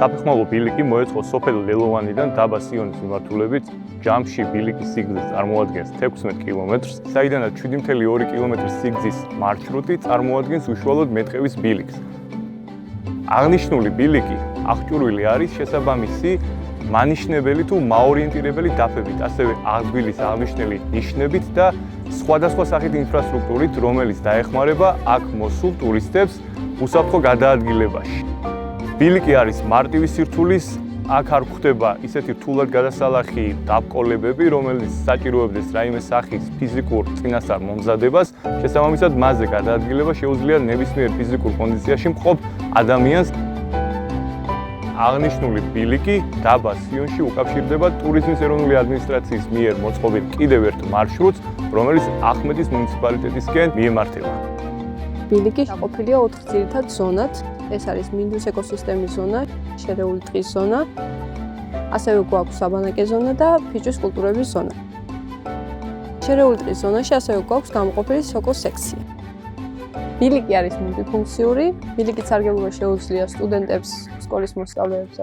საფეხმავლო ბილიკი მოეწყო სოფელ ლელოვანიდან დაბა სიონის მიმართულებით. ჯამში ბილიკის სიგრძე წარმოადგენს 16 კილომეტრს, საიდანაც 7.2 კილომეტრის სიგრძის მარშრუტი წარმოადგენს უშუალოდ მეტყევის ბილიკს. აღნიშნული ბილიკი აღჭურვილი არის შესაბამისი მანიშნებელი თუ მაორიენტირებელი დაფებით, ასევე აღგვილის აღნიშნული ნიშნებით და სხვადასხვა სახით ინფრასტრუქტურით, რომელიც დაეხმარება აქ მოსულ ტურისტებს უსაფრთხო გადაადგილებაში. ბილიკი არის მარტივი სირთულის, აქ არ გვხდება ისეთი რთულად გადასალახი დაბკოლებები, რომელიც საჭიროებდეს რაიმე სახის ფიზიკურ წინასწარ მომზადებას, შესაბამისად მასზე გადაადგილება შეუძლია ნებისმიერ ფიზიკურ კონდიციაში მყოფ ადამიანს. აღნიშნული ბილიკი დაბა სიონში უკავშირდება ტურიზმის ეროვნული ადმინისტრაციის მიერ მოწყობილ კიდევ ერთ მარშრუტს, რომელიც ახმეტის მუნიციპალიტეტისკენ მიემართება. ბილიკი დაყოფილია 4 ძირითად ზონად. ეს არის მინდვრის ეკოსისტემის ზონა, შერეული ტყის ზონა, ასევე გვაქვს საბანაკე ზონა და ფიჭვის კულტურების ზონა. შერეული ტყის ზონაში ასევე გვაქვს გამოყოფილი სოკოს სექცია. ბილიკი არის მულტიფუნქციური, ბილიკის სარგებლობა შეუძლია სტუდენტებს, სკოლის მოსწავლეებს.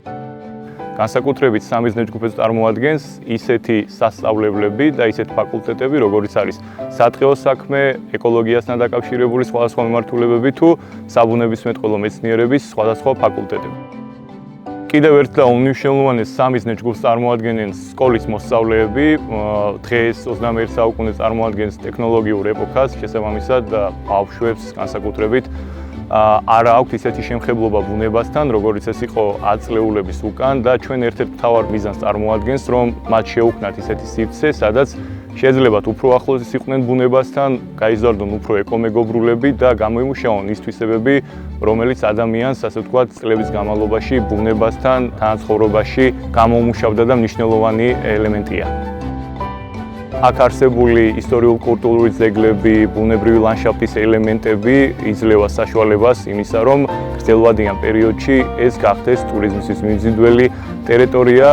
განსაკუთრებით სამიზნე ჯგუფებს წარმოადგენს ისეთი სასწავლებლები და ისეთი ფაკულტეტები, როგორიც არის სატყეო საქმე, ეკოლოგიასთან დაკავშირებული სხვადასხვა მიმართულებები თუ საბუნებისმეტყველო მეცნიერების სხვადასხვა ფაკულტეტები. კიდევ ერთ და უმნიშვნელოვანეს სამიზნე ჯგუფს წარმოადგენენ სკოლის მოსწავლეები, დღეს 21 საუკუნე წარმოადგენს ტექნოლოგიურ ეპოქას, შესაბამისად ბავშვებს განსაკუთრებით არა აქვთ ისეთი შემხებლობა ბუნებასთან, როგორც ეს იყო ათწლეულების უკან და ჩვენ ერთ-ერთ მთავარ მიზანს წარმოადგენს, რომ მათ შეუქმნათ ისეთი სივრცე, სადაც შეძლებათ უფრო ახლოს იყვნენ ბუნებასთან, გაიზარდონ უფრო ეკომეგობრულები და გამოიმუშაონ ის თვისებები, რომელიც ადამიანს, ასე ვთქვათ, წლების განმავლობაში ბუნებასთან თანაცხოვრებაში გამოუმუშავდა და მნიშვნელოვანი ელემენტია. აქ არსებული ისტორიულ-კულტურული ძეგლები, ბუნებრივი ლანდშაფტის ელემენტები იძლევა საშუალებას იმისა, რომ გრძელვადიან პერიოდში ეს გახდეს ტურიზმის მიმზიდველი ტერიტორია.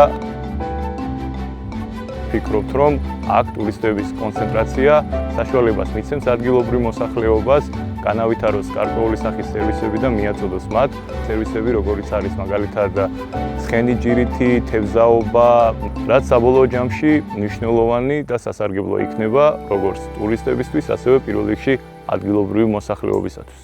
ვფიქრობთ, რომ აქ ტურისტების კონცენტრაცია საშუალებას მისცემს ადგილობრივ მოსახლეობას განავითაროს გარკვეული სახის სერვისები და მიაწოდოს მათ სერვისები, როგორიც არის მაგალითად ცხენიჯირითი, თევზაობა, რაც საბოლოო ჯამში მნიშვნელოვანი და სასარგებლო იქნება როგორც ტურისტებისთვის, ასევე პირველ რიგში ადგილობრივი მოსახლეობისათვის.